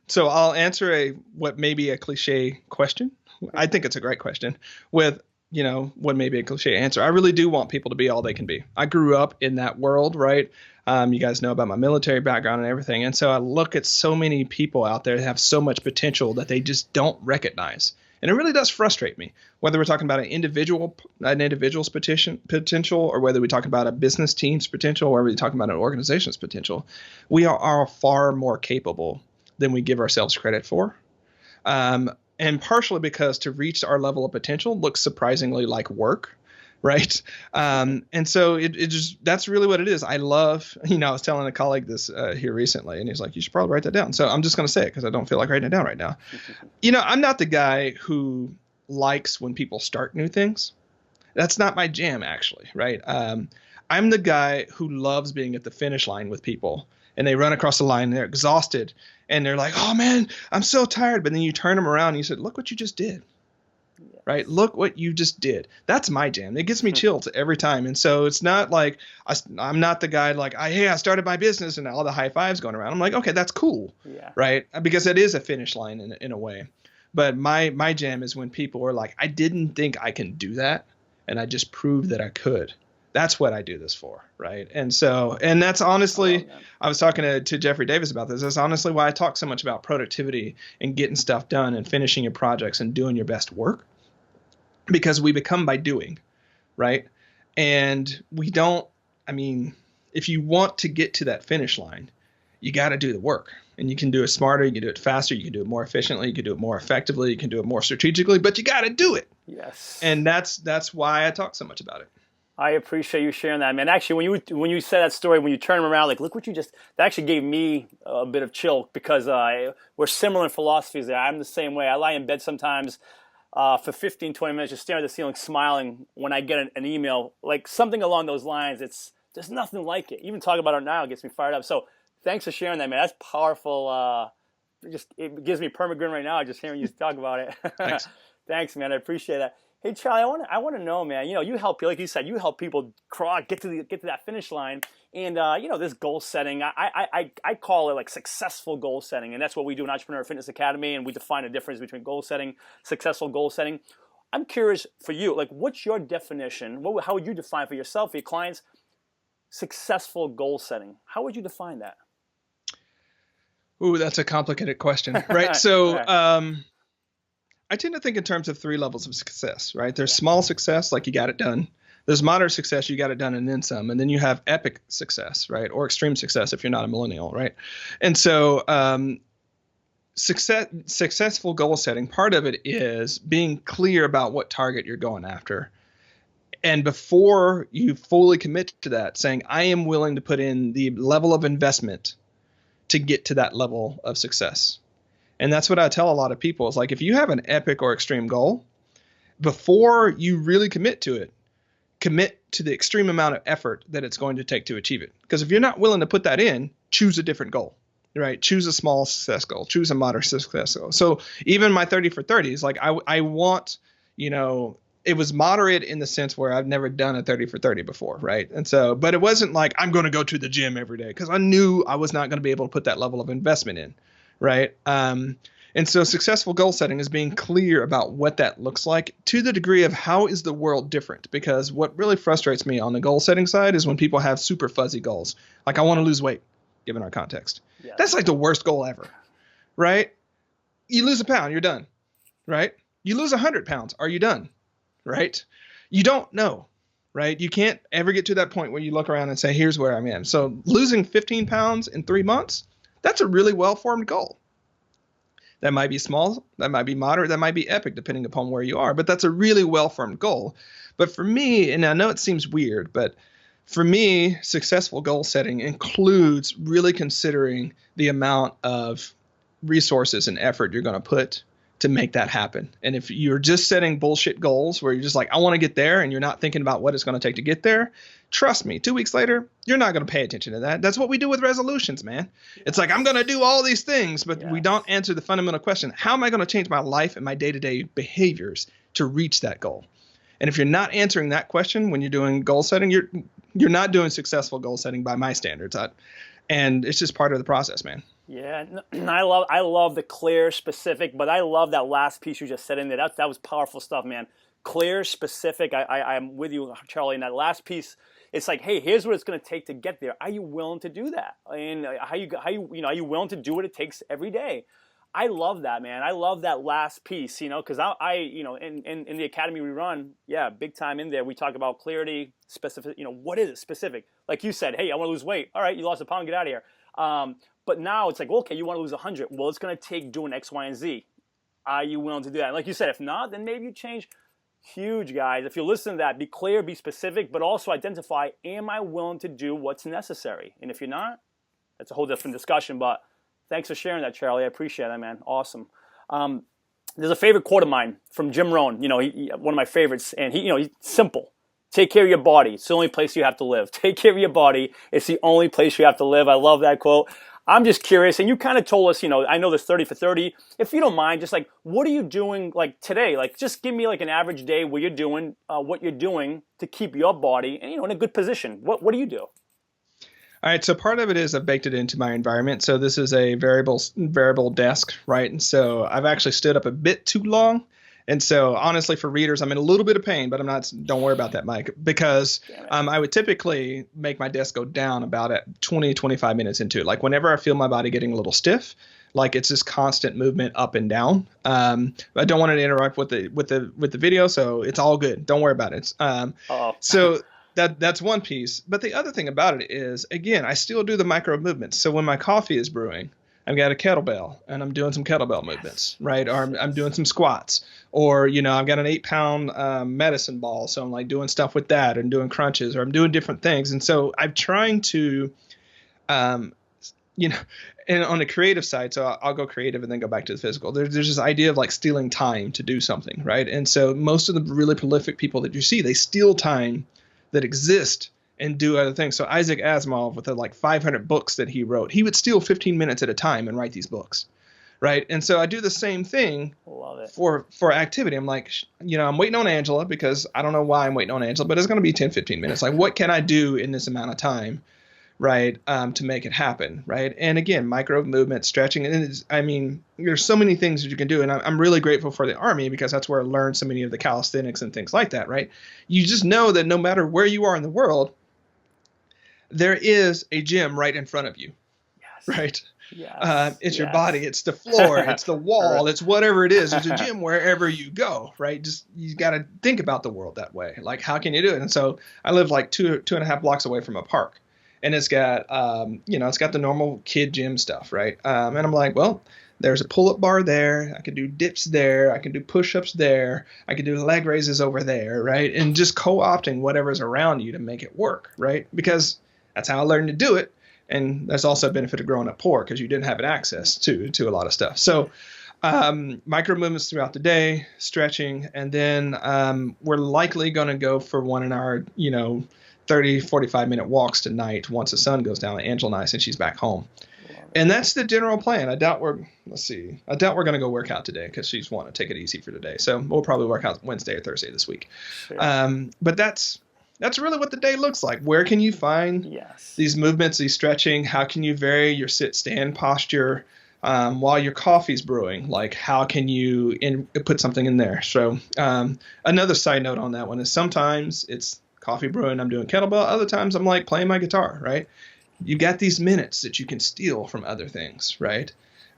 So I'll answer what may be a cliche question. I think it's a great question with, what may be a cliche answer. I really do want people to be all they can be. I grew up in that world, right? You guys know about my military background and everything. And so I look at so many people out there that have so much potential that they just don't recognize. And it really does frustrate me, whether we're talking about an individual's potential, or whether we're talking about a business team's potential, or whether we're talking about an organization's potential. We are far more capable than we give ourselves credit for. And partially because to reach our level of potential looks surprisingly like work, right? And so that's really what it is. I love, I was telling a colleague this here recently, and he's like, you should probably write that down. So I'm just going to say it because I don't feel like writing it down right now. I'm not the guy who likes when people start new things. That's not my jam, actually, right? I'm the guy who loves being at the finish line with people, and they run across the line, and they're exhausted, and they're like, oh man, I'm so tired. But then you turn them around and you said, look what you just did. Yes. Right? Look what you just did. That's my jam. It gives me chills every time. And so it's not like I'm not the guy like, hey, I started my business and all the high fives going around. I'm like, okay, that's cool. Yeah. Right? Because it is a finish line in a way. But my jam is when people are like, I didn't think I can do that, and I just proved that I could. That's what I do this for, right? And that's honestly, I was talking to Jeffrey Davis about this. That's honestly why I talk so much about productivity and getting stuff done and finishing your projects and doing your best work, because we become by doing, right? And if you want to get to that finish line, you got to do the work. And you can do it smarter, you can do it faster, you can do it more efficiently, you can do it more effectively, you can do it more strategically, but you got to do it. Yes. And that's why I talk so much about it. I appreciate you sharing that, man. Actually, when you said that story, when you turn them around, like, look what you just, that actually gave me a bit of chill, because we're similar in philosophies there. I'm the same way. I lie in bed sometimes for 15, 20 minutes, just staring at the ceiling, smiling when I get an email, like something along those lines. There's nothing like it. Even talking about it now gets me fired up. So thanks for sharing that, man. That's powerful. It gives me permagrin right now just hearing you talk about it. Thanks. Thanks, man. I appreciate that. Hey Charlie, I want to know, man. You help, like you said, you help people get to that finish line, and this goal setting. I call it like successful goal setting, and that's what we do in Entrepreneur Fitness Academy, and we define the difference between goal setting, successful goal setting. I'm curious for you, like, what's your definition? How would you define for yourself, for your clients, successful goal setting? How would you define that? Ooh, that's a complicated question, right? All So, right. I tend to think in terms of three levels of success, right? There's small success, like you got it done. There's moderate success, you got it done and then some. And then you have epic success, right? Or extreme success if you're not a millennial, right? And so, successful goal setting, part of it is being clear about what target you're going after. And before you fully commit to that, saying, I am willing to put in the level of investment to get to that level of success. And that's what I tell a lot of people is like, if you have an epic or extreme goal, before you really commit to it, commit to the extreme amount of effort that it's going to take to achieve it. Because if you're not willing to put that in, choose a different goal, right? Choose a small success goal, choose a moderate success goal. So even my 30 for 30 is like, I want, it was moderate in the sense where I've never done a 30 for 30 before, right? And so, but it wasn't like I'm going to go to the gym every day because I knew I was not going to be able to put that level of investment in, right? And so successful goal setting is being clear about what that looks like to the degree of how is the world different? Because what really frustrates me on the goal setting side is when people have super fuzzy goals. Like I want to lose weight, given our context. Yes. That's like the worst goal ever, right? You lose a pound, you're done, right? You lose 100 pounds, are you done? Right? You don't know, right? You can't ever get to that point where you look around and say, here's where I'm in. So losing 15 pounds in 3 months, that's a really well-formed goal. That might be small, that might be moderate, that might be epic, depending upon where you are, but that's a really well-formed goal. But for me, and I know it seems weird, but for me, successful goal setting includes really considering the amount of resources and effort you're going to put to make that happen. And if you're just setting bullshit goals where you're just like, I want to get there, and you're not thinking about what it's going to take to get there, trust me, 2 weeks later, you're not going to pay attention to that. That's what we do with resolutions, man. It's like, I'm going to do all these things, but we don't answer the fundamental question. How am I going to change my life and my day-to-day behaviors to reach that goal? And if you're not answering that question when you're doing goal setting, you're not doing successful goal setting by my standards. And it's just part of the process, man. Yeah, I love the clear, specific, but I love that last piece you just said in there. That was powerful stuff, man. Clear, specific. I'm with you, Charlie. In that last piece, it's like, hey, here's what it's going to take to get there. Are you willing to do that? And are you willing to do what it takes every day? I love that, man. I love that last piece, because in the academy we run, yeah, big time in there. We talk about clarity, specific. What is it? Specific. Like you said, hey, I want to lose weight. All right, you lost a pound, get out of here. But now it's like, okay, you want to lose 100. Well, it's going to take doing X, Y, and Z. Are you willing to do that? And like you said, if not, then maybe you change. Huge, guys. If you listen to that, be clear, be specific, but also identify, am I willing to do what's necessary? And if you're not, that's a whole different discussion. But thanks for sharing that, Charlie. I appreciate that, man. Awesome. There's a favorite quote of mine from Jim Rohn, one of my favorites. And he's simple. Take care of your body. It's the only place you have to live. Take care of your body. It's the only place you have to live. I love that quote. I'm just curious, and you kind of told us, I know there's 30 for 30. If you don't mind, just like, what are you doing like today? Like, just give me like an average day where you're doing what you're doing to keep your body, and in a good position. What do you do? All right, so part of it is I've baked it into my environment. So this is a variable desk, right? And so I've actually stood up a bit too long. And so honestly, for readers, I'm in a little bit of pain, but don't worry about that, Mike, because I would typically make my desk go down about at 20, 25 minutes into it. Like whenever I feel my body getting a little stiff, like it's just constant movement up and down. I don't want to interrupt with the video, so it's all good. Don't worry about it. So that's one piece. But the other thing about it is, again, I still do the micro movements. So when my coffee is brewing, I've got a kettlebell and I'm doing some kettlebell movements, right? Or I'm doing some squats, or, I've got an 8-pound medicine ball. So I'm like doing stuff with that and doing crunches, or I'm doing different things. And so I'm trying to, and on the creative side, so I'll go creative and then go back to the physical. There's this idea of like stealing time to do something, right? And so most of the really prolific people that you see, they steal time that exist and do other things. So Isaac Asimov, with the like 500 books that he wrote, he would steal 15 minutes at a time and write these books, right? And so I do the same thing Love it. for activity. I'm like, I'm waiting on Angela because I don't know why I'm waiting on Angela, but it's going to be 10, 15 minutes. Like, what can I do in this amount of time, right, to make it happen, right? And again, micro movement, stretching. And I mean, there's so many things that you can do. And I'm really grateful for the Army because that's where I learned so many of the calisthenics and things like that, right? You just know that no matter where you are in the world, there is a gym right in front of you, Yes. right? Yes. It's your Yes. body, it's the floor, it's the wall, Right. it's whatever it is. There's a gym wherever you go, right? Just you got to think about the world that way. Like, how can you do it? And so I live like two and a half blocks away from a park, and it's got it's got the normal kid gym stuff, right? And I'm like, well, there's a pull-up bar there. I can do dips there. I can do push-ups there. I can do leg raises over there, right? And just co-opting whatever's around you to make it work, right? Because that's how I learned to do it. And there's also a benefit of growing up poor because you didn't have access to a lot of stuff. So micro movements throughout the day, stretching, and then we're likely going to go for one in our 30, 45-minute walks tonight once the sun goes down. Angela and I, since she's back home. And that's the general plan. I doubt we're going to go work out today because she's wanting to take it easy for today. So we'll probably work out Wednesday or Thursday this week. Sure. But that's really what the day looks like. Where can you find these movements, these stretching? How can you vary your sit-stand posture while your coffee's brewing? Like, how can you put something in there? So another side note on that one is sometimes it's coffee brewing, I'm doing kettlebell. Other times I'm like playing my guitar, right? You got these minutes that you can steal from other things, right?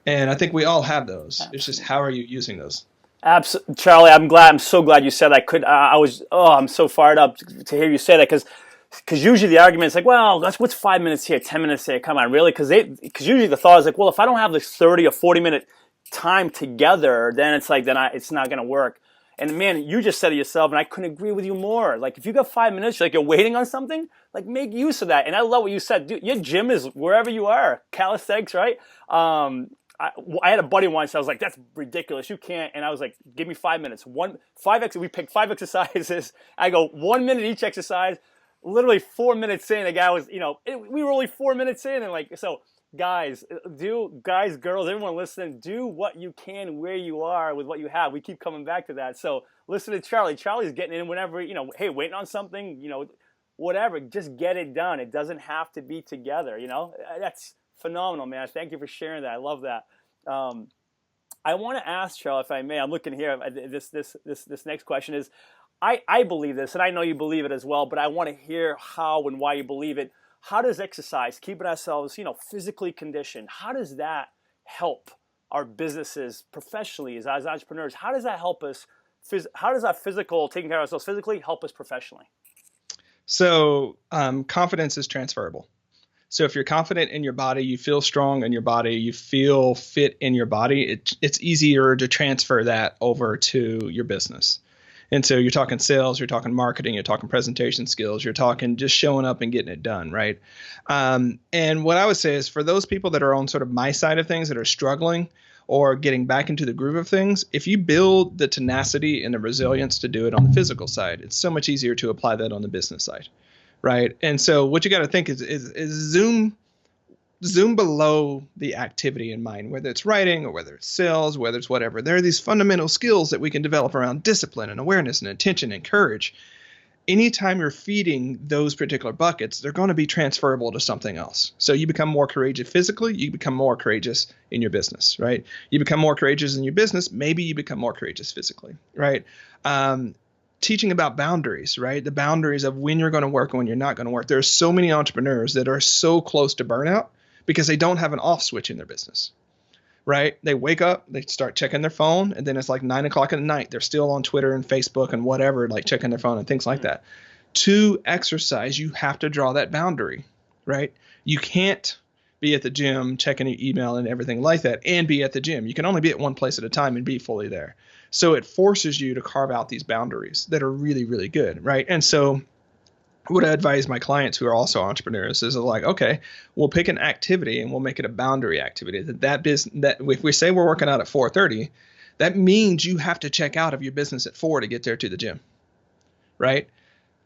And I think we all have those. Absolutely. It's just how are you using those? Absolutely, Charlie. I'm so glad you said that. I'm so fired up to hear you say that because usually the argument is like, well, what's 5 minutes here, 10 minutes here? Come on, really? Because usually the thought is like, well, if I don't have this 30 or 40 minute time together, then it's like it's not going to work. And man, you just said it yourself, and I couldn't agree with you more. Like, if you got 5 minutes, you're waiting on something, like, make use of that. And I love what you said. Dude, your gym is wherever you are. Calisthenics, right? I had a buddy once, I was like, that's ridiculous. You can't. And I was like, give me 5 minutes. We picked 5 exercises. I go 1 minute each exercise. Literally 4 minutes in, the guy was, we were only 4 minutes in. And so guys, girls, everyone listening, do what you can where you are with what you have. We keep coming back to that. So listen to Charlie. Charlie's getting in whenever, hey, waiting on something, whatever, just get it done. It doesn't have to be together, That's phenomenal, man. Thank you for sharing that. I love that. I want to ask Charlie, if I may, I'm looking here, this next question is, I believe this, and I know you believe it as well, but I want to hear how and why you believe it. How does exercise, keeping ourselves, physically conditioned, how does that help our businesses professionally as entrepreneurs? How does that help us? How does that taking care of ourselves physically, help us professionally? So confidence is transferable. So if you're confident in your body, you feel strong in your body, you feel fit in your body, it's easier to transfer that over to your business. And so you're talking sales, you're talking marketing, you're talking presentation skills, you're talking just showing up and getting it done, right? And what I would say is for those people that are on sort of my side of things that are struggling or getting back into the groove of things, if you build the tenacity and the resilience to do it on the physical side, it's so much easier to apply that on the business side, right? And so what you got to think is zoom below the activity in mind, whether it's writing or whether it's sales, whether it's whatever. There are these fundamental skills that we can develop around discipline and awareness and attention and courage. Anytime you're feeding those particular buckets, they're going to be transferable to something else. So you become more courageous physically, you become more courageous in your business, right? You become more courageous in your business, maybe you become more courageous physically, right? Teaching about boundaries, right? The boundaries of when you're going to work and when you're not going to work. There are so many entrepreneurs that are so close to burnout because they don't have an off switch in their business, right? They wake up, they start checking their phone, and then it's like 9 o'clock at night. They're still on Twitter and Facebook and whatever, like checking their phone and things like that. To exercise, you have to draw that boundary, right? You can't be at the gym checking your email and everything like that and be at the gym. You can only be at one place at a time and be fully there. So it forces you to carve out these boundaries that are really, really good, right? And so what I advise my clients who are also entrepreneurs is like, okay, we'll pick an activity and we'll make it a boundary activity. That if we say we're working out at 4:30, that means you have to check out of your business at 4 to get there to the gym, right?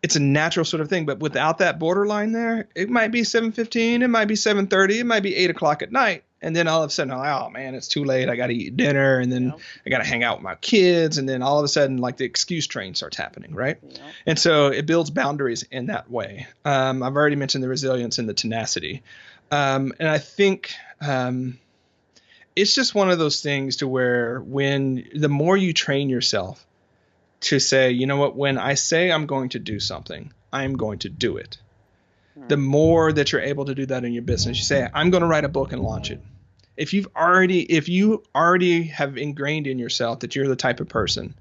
it's a natural sort of thing. But without that borderline there, it might be 7:15, it might be 7:30, it might be 8 o'clock at night. And then all of a sudden, oh man, it's too late. I got to eat dinner, and then Yep. I got to hang out with my kids. And then all of a sudden, like the excuse train starts happening, right? Yep. And so it builds boundaries in that way. I've already mentioned the resilience and the tenacity. And I think it's just one of those things to where when the more you train yourself to say, you know what, when I say I'm going to do something, I'm going to do it. The more that you're able to do that in your business, you say, I'm going to write a book and launch it. If you already have ingrained in yourself that you're the type of person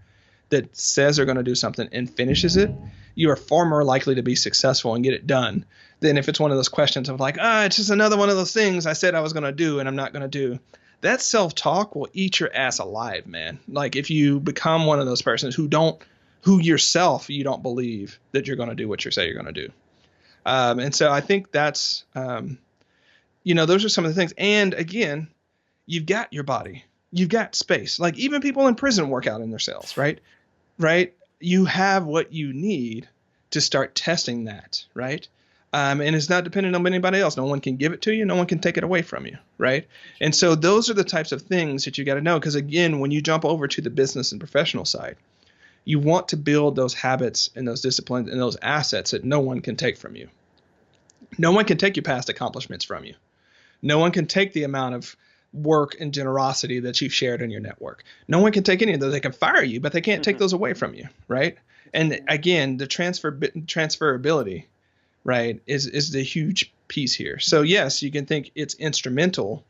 that says they're going to do something and finishes it, you are far more likely to be successful and get it done than if it's one of those questions of like, it's just another one of those things I said I was going to do and I'm not going to do. That self-talk will eat your ass alive, man. Like if you become one of those persons who yourself, you don't believe that you're going to do what you say you're going to do. And so I think that's, those are some of the things. And again, you've got your body, you've got space. Like even people in prison work out in their cells, right? Right. You have what you need to start testing that, right? And it's not dependent on anybody else. No one can give it to you. No one can take it away from you, right? And so those are the types of things that you got to know. Because again, when you jump over to the business and professional side, you want to build those habits and those disciplines and those assets that no one can take from you. No one can take your past accomplishments from you. No one can take the amount of work and generosity that you've shared in your network. No one can take any of those. They can fire you, but they can't take those away from you, right? And again, the transferability, right, is the huge piece here. So yes, you can think it's instrumental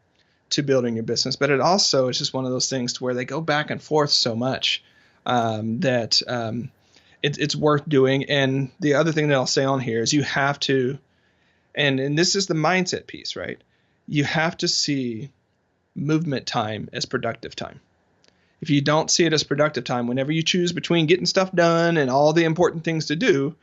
to building your business, but it also is just one of those things to where they go back and forth so much that it's worth doing. And the other thing that I'll say on here is you have to, and this is the mindset piece, right? You have to see movement time as productive time. If you don't see it as productive time, whenever you choose between getting stuff done and all the important things to do,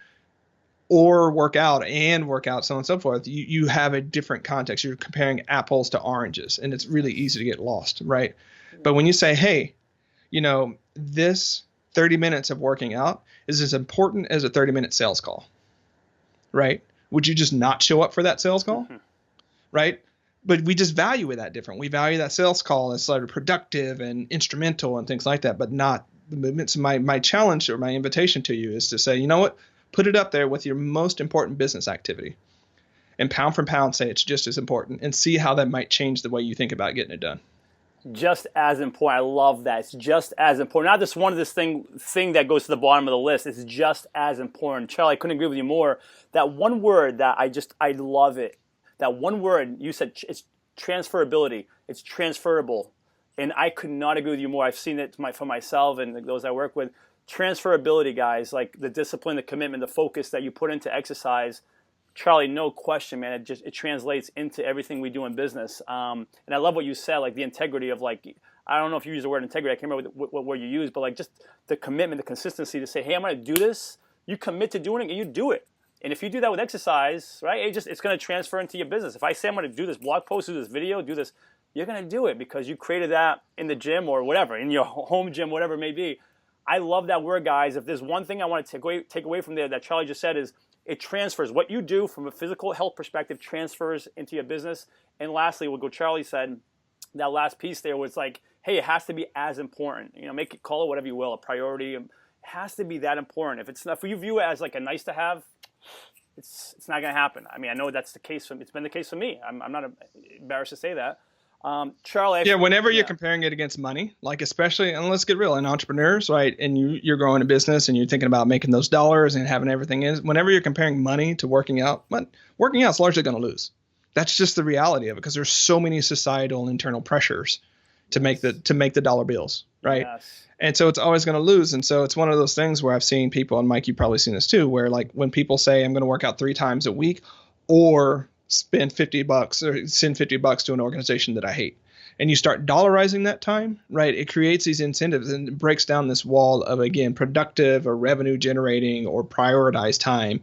or work out, so on and so forth, you have a different context. You're comparing apples to oranges, and it's really easy to get lost, right? But when you say, hey, this 30 minutes of working out is as important as a 30-minute sales call, right? Would you just not show up for that sales call, right? But we just value it that different. We value that sales call as sort of productive and instrumental and things like that, but not the movements. My challenge or my invitation to you is to say, you know what? Put it up there with your most important business activity. And pound for pound, say it's just as important and see how that might change the way you think about getting it done. Just as important. I love that. It's just as important. Not just one of this thing that goes to the bottom of the list. It's just as important. Charlie, I couldn't agree with you more. That one word that I love it. That one word you said, it's transferability. It's transferable. And I could not agree with you more. I've seen it for myself and those I work with. Transferability, guys, like the discipline, the commitment, the focus that you put into exercise. Charlie, no question, man. It translates into everything we do in business. And I love what you said, like the integrity of like, I don't know if you use the word integrity. I can't remember what word you use, but like just the commitment, the consistency to say, hey, I'm going to do this. You commit to doing it and you do it. And if you do that with exercise, right, it's going to transfer into your business. If I say I'm going to do this blog post, do this video, do this, you're going to do it because you created that in the gym or whatever, in your home gym, whatever it may be. I love that word, guys. If there's one thing I want to take away from there that Charlie just said is it transfers. What you do from a physical health perspective transfers into your business. And lastly, what Charlie said, that last piece there was like, hey, it has to be as important. Make it, call it whatever you will, a priority. It has to be that important. If it's not, if you view it as like a nice to have, it's not going to happen. I mean, I know that's the case. It's been the case for me. I'm not embarrassed to say that. Charlie. Whenever you're comparing it against money, like especially, and let's get real, in entrepreneurs, right? And you're growing a business and you're thinking about making those dollars and having everything in. Whenever you're comparing money to working out is largely going to lose. That's just the reality of it because there's so many societal and internal pressures to make the dollar bills, right? Yes. And so it's always going to lose. And so it's one of those things where I've seen people, and Mike, you've probably seen this too, where like when people say I'm going to work out 3 times a week or spend $50 or send $50 to an organization that I hate, and you start dollarizing that time, right? It creates these incentives and it breaks down this wall of, again, productive or revenue generating or prioritized time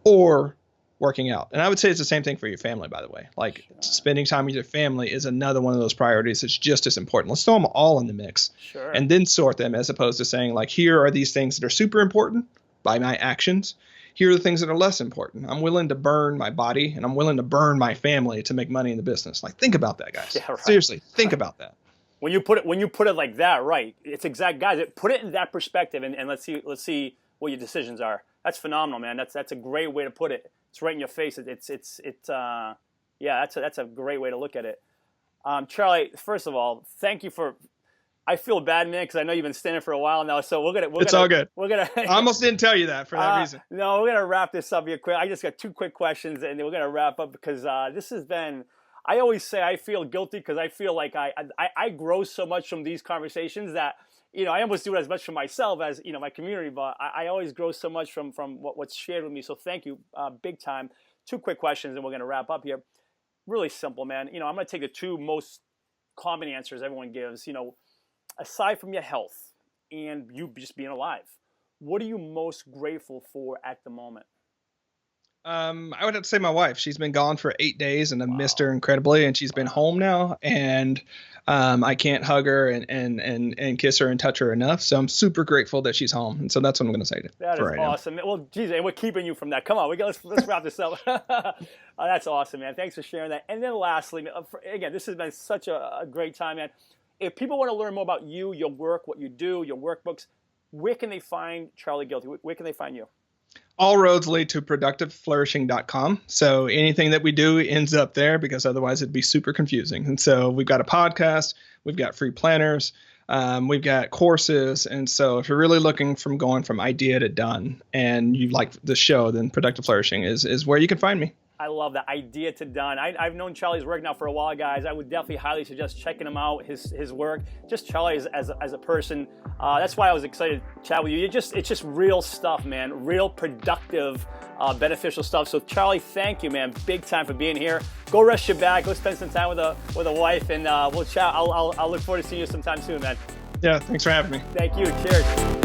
or working out. And I would say it's the same thing for your family, by the way. Like spending time with your family is another one of those priorities that's just as important. Let's throw them all in the mix and then sort them, as opposed to saying like, here are these things that are super important by my actions. here are the things that are less important. I'm willing to burn my body and I'm willing to burn my family to make money in the business. Like, think about that, guys. Yeah, right. Seriously, think about that. When you put it like that, right? It's exact, guys. Put it in that perspective, and let's see what your decisions are. That's phenomenal, man. That's a great way to put it. It's right in your face. Yeah, that's a great way to look at it. Charlie, first of all, thank you for. I feel bad, man, because I know you've been standing for a while now. So It's all good. We're gonna. I almost didn't tell you that for that reason. No, we're gonna wrap this up here quick. I just got 2 quick questions, and then we're gonna wrap up because this has been. I always say I feel guilty because I feel like I grow so much from these conversations that I almost do it as much for myself as my community, but I always grow so much from what's shared with me. So thank you, big time. 2 quick questions, and we're gonna wrap up here. Really simple, man. I'm gonna take the 2 most common answers everyone gives. Aside from your health and you just being alive, what are you most grateful for at the moment? I would have to say my wife. She's been gone for 8 days, and I've missed her incredibly. And she's been home now, and I can't hug her and kiss her and touch her enough. So I'm super grateful that she's home. And so that's what I'm going to say. That is awesome. Well, geez, and we're keeping you from that. Come on, let's wrap this up. That's awesome, man. Thanks for sharing that. And then lastly, again, this has been such a great time, man. If people want to learn more about you, your work, what you do, your workbooks, where can they find Charlie Gilkey? Where can they find you? All roads lead to productiveflourishing.com. So anything that we do ends up there because otherwise it'd be super confusing. And so we've got a podcast, we've got free planners, we've got courses. And so if you're really looking from going from idea to done and you like the show, then Productive Flourishing is where you can find me. I love that, idea to done. I've known Charlie's work now for a while, guys. I would definitely highly suggest checking him out, his work. Just Charlie as a person. That's why I was excited to chat with you. It's just real stuff, man. Real productive, beneficial stuff. So Charlie, thank you, man. Big time for being here. Go rest your back. Go spend some time with a wife, and we'll chat. I'll look forward to seeing you sometime soon, man. Yeah, thanks for having me. Thank you. Cheers.